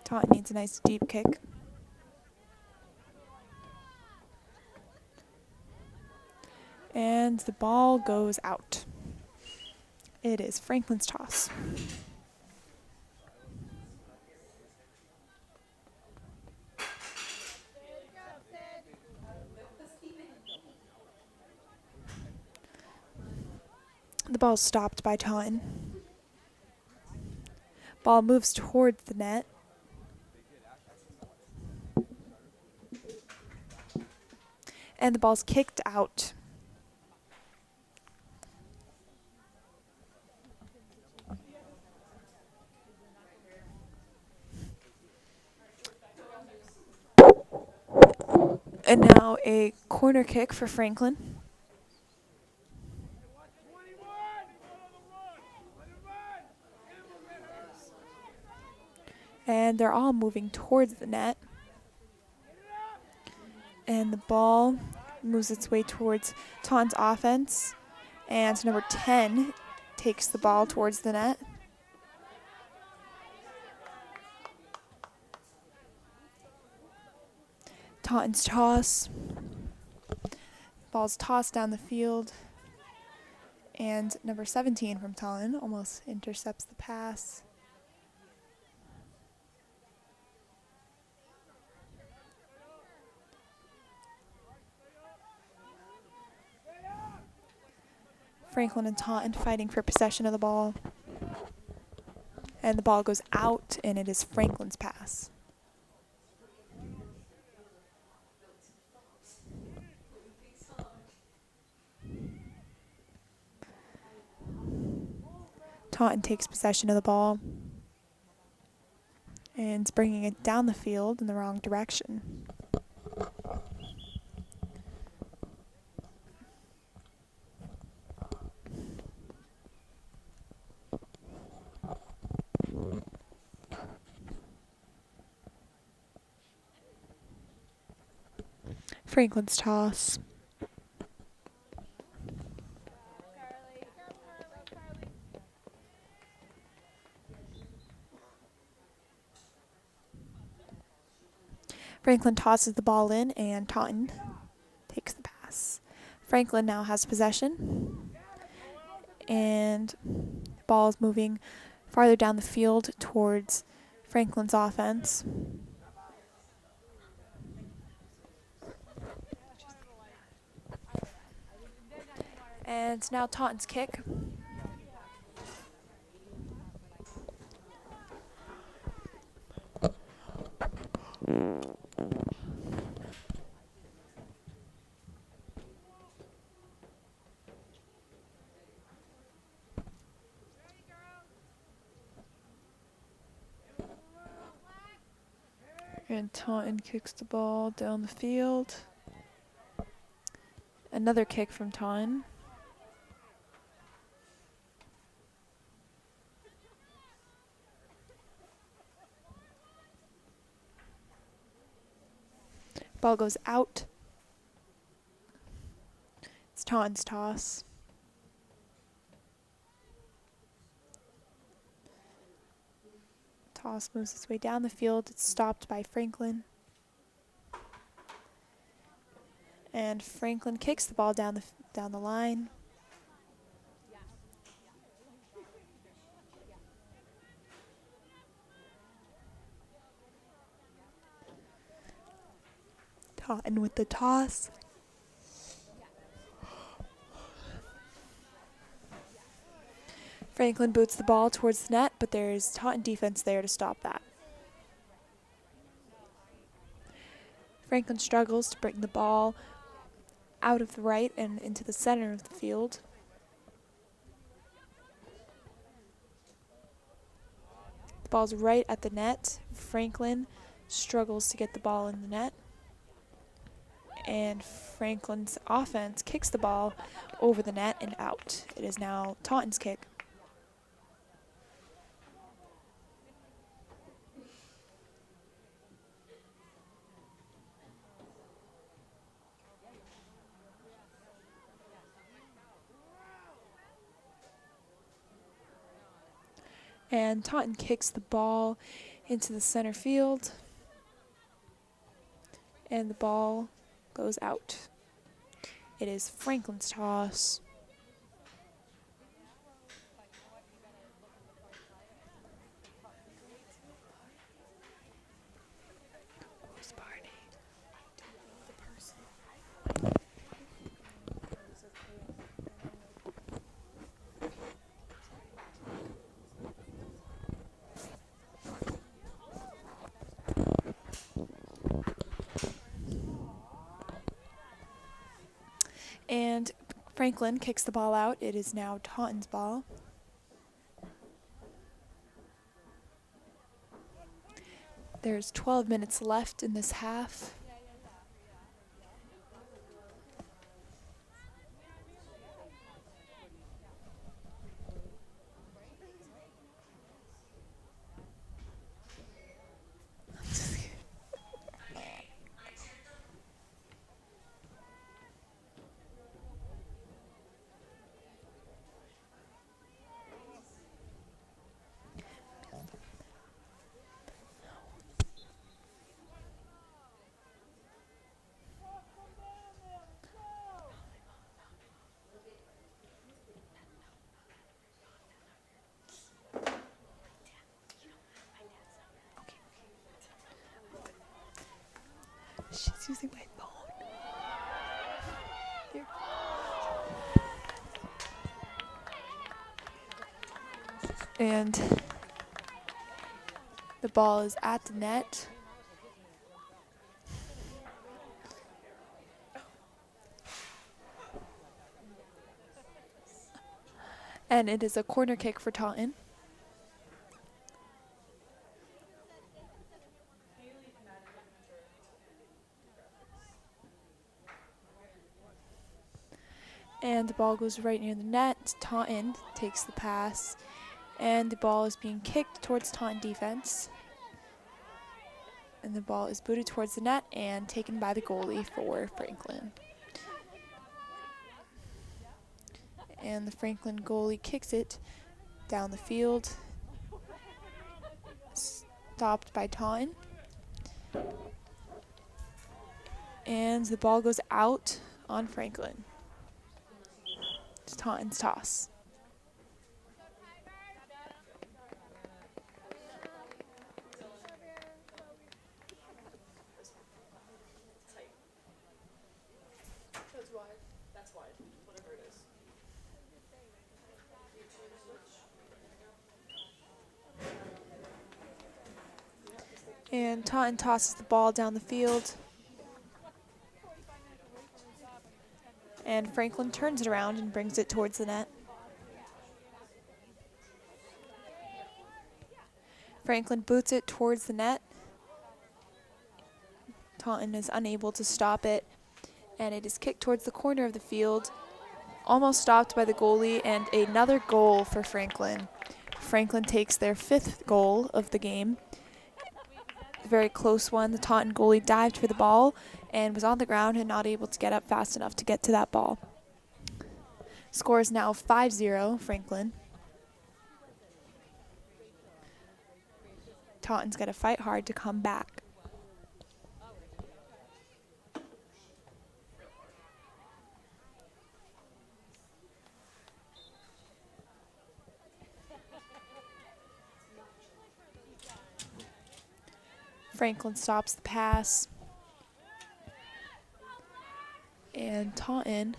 Taunton needs a nice deep kick. And the ball goes out. It is Franklin's toss. The ball is stopped by Taunton. Ball moves towards the net. And the ball's kicked out. And now a corner kick for Franklin. And they're all moving towards the net. And the ball moves its way towards Taunton's offense. And number 10 takes the ball towards the net. Taunton's toss. Ball's tossed down the field. And number 17 from Taunton almost intercepts the pass. Franklin and Taunton fighting for possession of the ball. And the ball goes out, and it is Franklin's pass. Taunton takes possession of the ball and is bringing it down the field in the wrong direction. Franklin's toss. Franklin tosses the ball in, and Taunton takes the pass. Franklin now has possession, and the ball is moving farther down the field towards Franklin's offense. And now Taunton's kick. And Taunton kicks the ball down the field. Another kick from Taunton. Ball goes out. It's Taunton's toss. Toss moves its way down the field. It's stopped by Franklin. And Franklin kicks the ball down the line. Taunton with the toss. Franklin boots the ball towards the net, but there's Taunton defense there to stop that. Franklin struggles to bring the ball out of the right and into the center of the field. The ball's right at the net. Franklin struggles to get the ball in the net. And Franklin's offense kicks the ball over the net and out. It is now Taunton's kick. And Taunton kicks the ball into the center field. And the ball goes out. It is Franklin's toss. And Franklin kicks the ball out. It is now Taunton's ball. There's 12 minutes left in this half. She's using my phone. Here. And the ball is at the net. And it is a corner kick for Taunton. And the ball goes right near the net. Taunton takes the pass. And the ball is being kicked towards Taunton defense. And the ball is booted towards the net and taken by the goalie for Franklin. And the Franklin goalie kicks it down the field. Stopped by Taunton. And the ball goes out on Franklin. It's Taunton's toss. And Taunton tosses the ball down the field. And Franklin turns it around and brings it towards the net. Franklin boots it towards the net. Taunton is unable to stop it. And it is kicked towards the corner of the field. Almost stopped by the goalie, and another goal for Franklin. Franklin takes their 5th goal of the game. A very close one. The Taunton goalie dived for the ball and was on the ground and not able to get up fast enough to get to that ball. Score is now 5-0 Franklin. Taunton's got to fight hard to come back. Franklin stops the pass. And Taunton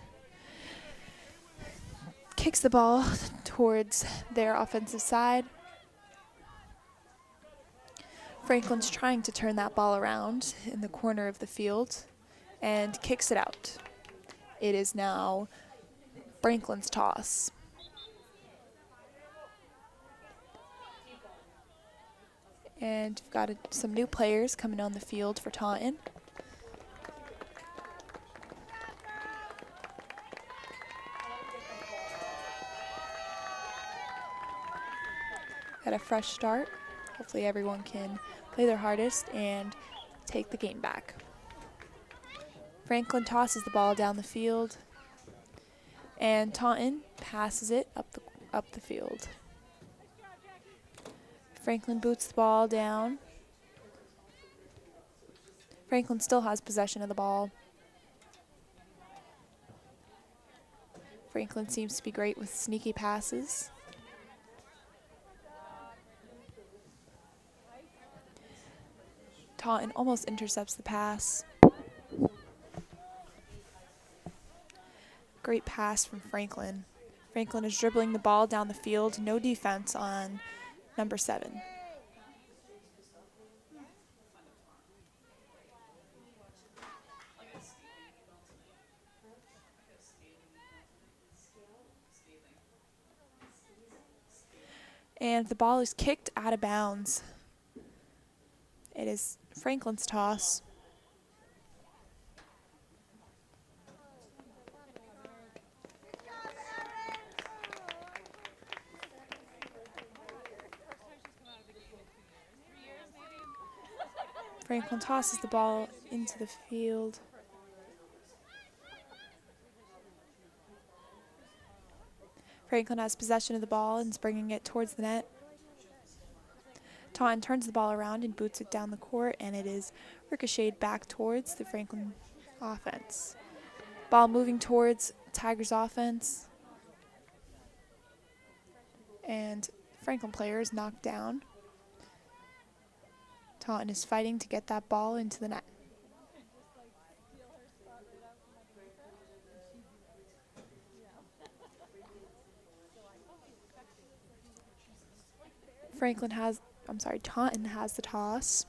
kicks the ball towards their offensive side. Franklin's trying to turn that ball around in the corner of the field and kicks it out. It is now Franklin's toss. And we've got some new players coming on the field for Taunton. Got a fresh start. Hopefully everyone can play their hardest and take the game back. Franklin tosses the ball down the field, and Taunton passes it up the field. Franklin boots the ball down. Franklin still has possession of the ball. Franklin seems to be great with sneaky passes. Taunton almost intercepts the pass. Great pass from Franklin. Franklin is dribbling the ball down the field. No defense on number 7. And the ball is kicked out of bounds. It is Franklin's toss. Franklin tosses the ball into the field. Franklin has possession of the ball and is bringing it towards the net. Taunton turns the ball around and boots it down the court, and it is ricocheted back towards the Franklin offense. Ball moving towards Tigers offense. And Franklin player is knocked down. Taunton is fighting to get that ball into the net. Taunton has the toss.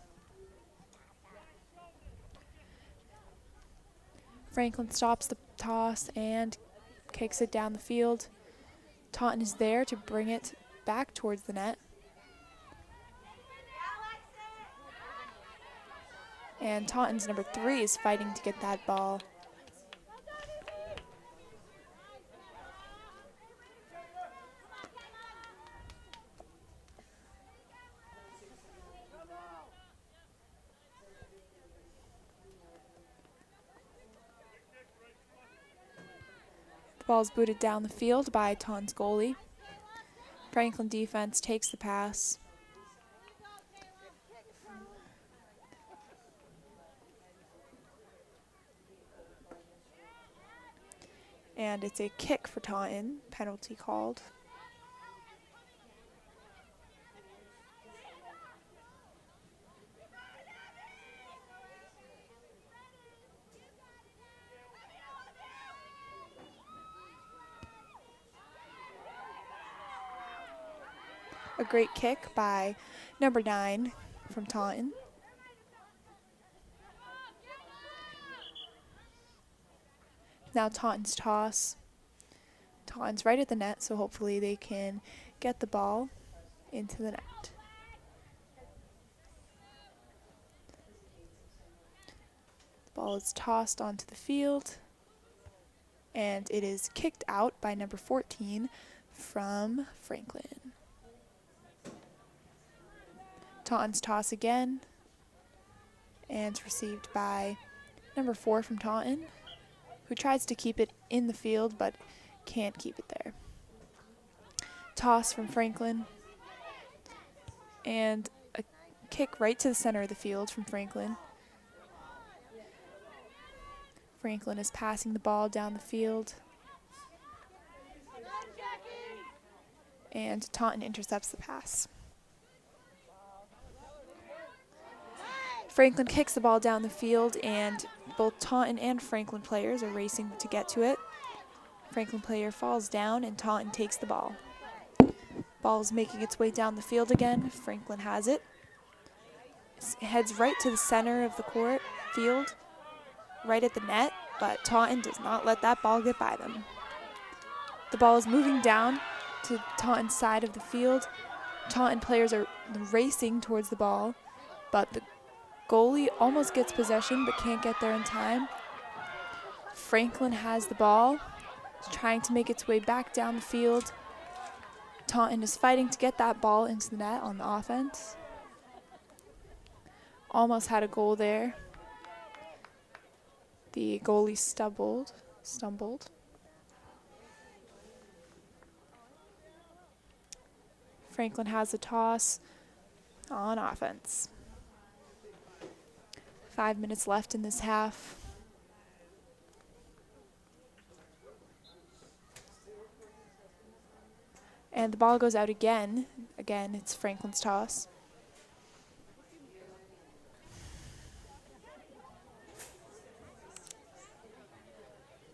Franklin stops the toss and kicks it down the field. Taunton is there to bring it back towards the net. And Taunton's number 3 is fighting to get that ball. The ball is booted down the field by Taunton's goalie. Franklin defense takes the pass. And it's a kick for Taunton, penalty called. A great kick by number 9 from Taunton. Now Taunton's toss. Taunton's right at the net, so hopefully they can get the ball into the net. The ball is tossed onto the field, and it is kicked out by number 14 from Franklin. Taunton's toss again, and it's received by number 4 from Taunton, who tries to keep it in the field but can't keep it there. Toss from Franklin, and a kick right to the center of the field from Franklin. Franklin is passing the ball down the field, and Taunton intercepts the pass. Franklin kicks the ball down the field, and both Taunton and Franklin players are racing to get to it. Franklin player falls down, and Taunton takes the ball. Ball is making its way down the field again. Franklin has it. It heads right to the center of the field, right at the net, but Taunton does not let that ball get by them. The ball is moving down to Taunton's side of the field. Taunton players are racing towards the ball, but the goalie almost gets possession but can't get there in time. Franklin has the ball. It's trying to make its way back down the field. Taunton is fighting to get that ball into the net on the offense. Almost had a goal there. The goalie stumbled. Franklin has the toss on offense. 5 minutes left in this half. And the ball goes out again. Again, it's Franklin's toss.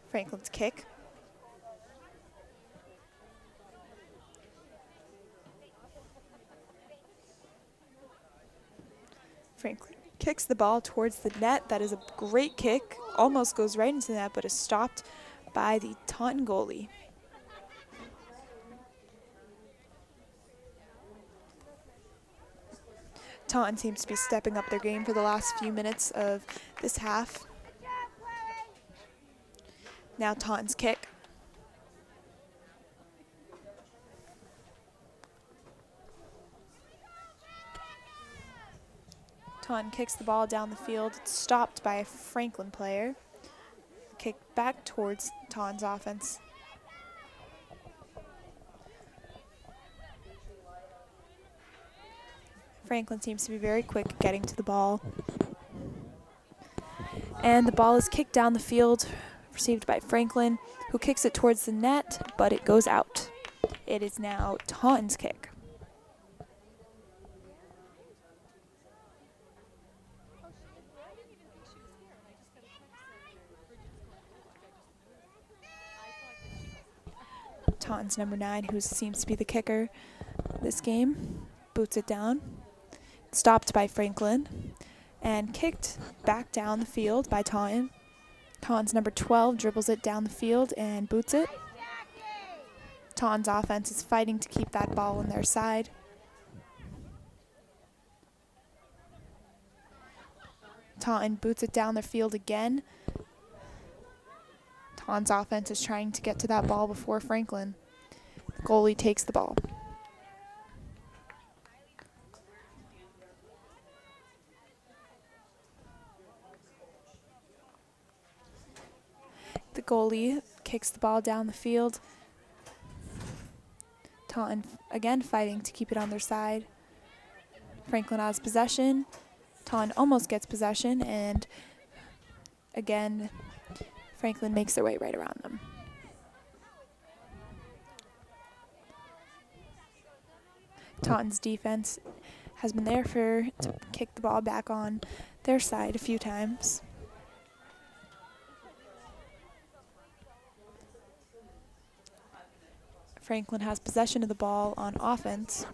Franklin's kick. Franklin kicks the ball towards the net. That is a great kick. Almost goes right into the net, but is stopped by the Taunton goalie. Taunton seems to be stepping up their game for the last few minutes of this half. Now Taunton's kick. Taunton kicks the ball down the field. It's stopped by a Franklin player. Kick back towards Taunton's offense. Franklin seems to be very quick at getting to the ball. And the ball is kicked down the field, received by Franklin, who kicks it towards the net, but it goes out. It is now Taunton's kick. Taunton's number 9, who seems to be the kicker this game, boots it down, stopped by Franklin, and kicked back down the field by Taunton. Taunton's number 12 dribbles it down the field and boots it. Taunton's offense is fighting to keep that ball on their side. Taunton boots it down their field again. Taunton's offense is trying to get to that ball before Franklin. The goalie takes the ball. The goalie kicks the ball down the field. Taunton again fighting to keep it on their side. Franklin has possession. Taunton almost gets possession, and again, Franklin makes their way right around them. Taunton's defense has been there to kick the ball back on their side a few times. Franklin has possession of the ball on offense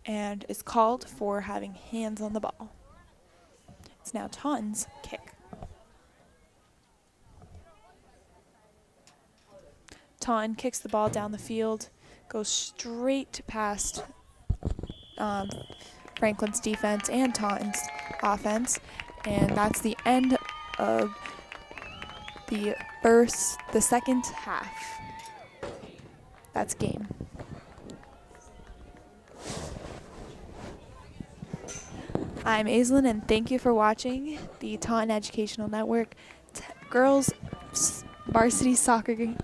and is called for having hands on the ball. It's now Taunton's kick. Taunton kicks the ball down the field, goes straight past Franklin's defense and Taunton's offense, and that's the end of the second half. That's game. I'm Aislinn, and thank you for watching the Taunton Educational Network Girls Varsity Soccer